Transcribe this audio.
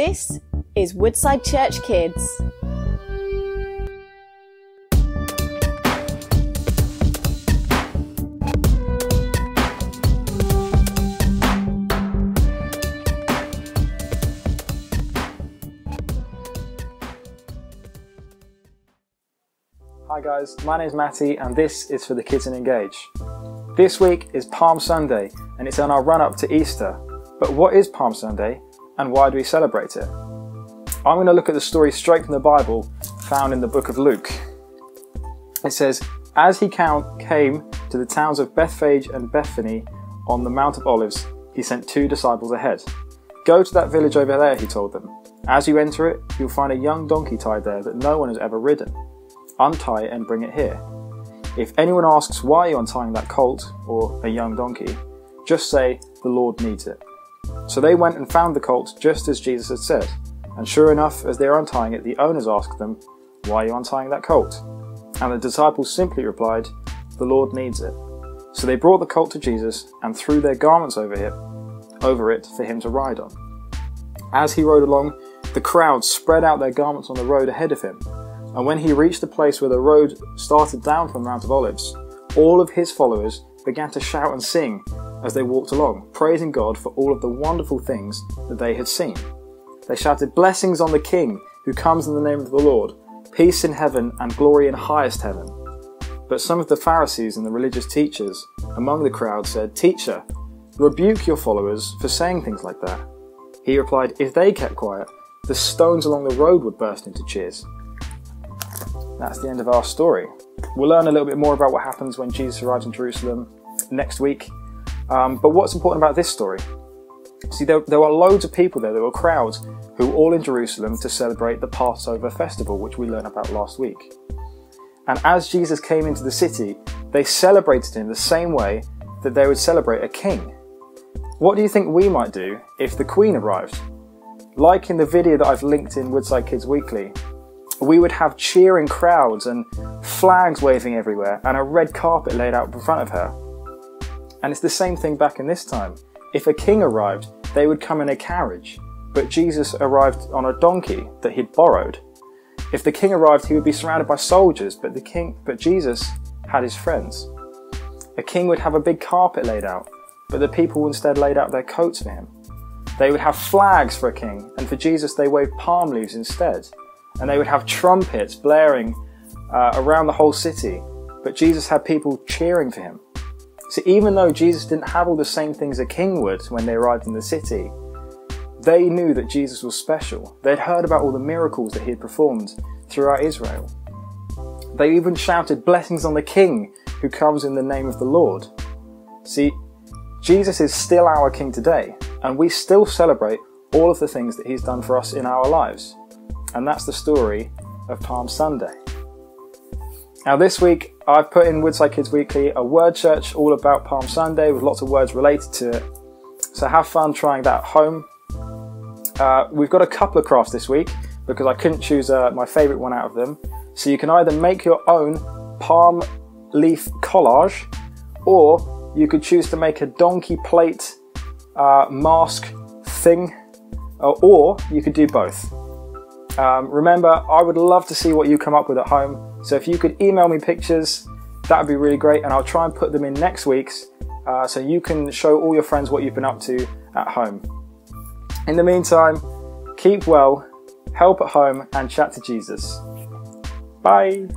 This is Woodside Church Kids. Hi guys, my name is Matty and this is for the Kids and Engage. This week is Palm Sunday and it's on our run up to Easter. But what is Palm Sunday and why do we celebrate it? I'm going to look at the story straight from the Bible found in the book of Luke. It says, as he came to the towns of Bethphage and Bethany on the Mount of Olives, he sent 2 disciples ahead. Go to that village over there, he told them. As you enter it, you'll find a young donkey tied there that no one has ever ridden. Untie it and bring it here. If anyone asks why you're untying that colt or a young donkey, just say, the Lord needs it. So they went and found the colt just as Jesus had said. And sure enough, as they were untying it, the owners asked them, why are you untying that colt? And the disciples simply replied, the Lord needs it. So they brought the colt to Jesus and threw their garments over it for him to ride on. As he rode along, the crowd spread out their garments on the road ahead of him. And when he reached the place where the road started down from the Mount of Olives, all of his followers began to shout and sing as they walked along, praising God for all of the wonderful things that they had seen. They shouted, blessings on the King who comes in the name of the Lord, peace in heaven and glory in highest heaven. But some of the Pharisees and the religious teachers among the crowd said, Teacher, rebuke your followers for saying things like that. He replied, if they kept quiet, the stones along the road would burst into cheers. That's the end of our story. We'll learn a little bit more about what happens when Jesus arrives in Jerusalem next week. But what's important about this story? See, there were loads of people there were crowds who were all in Jerusalem to celebrate the Passover festival, which we learned about last week. And as Jesus came into the city, they celebrated him the same way that they would celebrate a king. What do you think we might do if the Queen arrived? Like in the video that I've linked in Woodside Kids Weekly, we would have cheering crowds and flags waving everywhere and a red carpet laid out in front of her. And it's the same thing back in this time. If a king arrived, they would come in a carriage, but Jesus arrived on a donkey that he'd borrowed. If the king arrived, he would be surrounded by soldiers, but Jesus had his friends. A king would have a big carpet laid out, but the people instead laid out their coats for him. They would have flags for a king, and for Jesus they waved palm leaves instead. And they would have trumpets blaring around the whole city, but Jesus had people cheering for him. So even though Jesus didn't have all the same things a king would when they arrived in the city, they knew that Jesus was special. They'd heard about all the miracles that he had performed throughout Israel. They even shouted blessings on the King who comes in the name of the Lord. See, Jesus is still our King today, and we still celebrate all of the things that he's done for us in our lives. And that's the story of Palm Sunday. Now this week I've put in Woodside Kids Weekly a word search all about Palm Sunday with lots of words related to it. So have fun trying that at home. We've got a couple of crafts this week because I couldn't choose my favourite one out of them. So you can either make your own palm leaf collage, or you could choose to make a donkey plate mask thing, or you could do both. Remember, I would love to see what you come up with at home, so if you could email me pictures, that would be really great, and I'll try and put them in next week's so you can show all your friends what you've been up to at home. In the meantime, keep well, help at home, and chat to Jesus. Bye!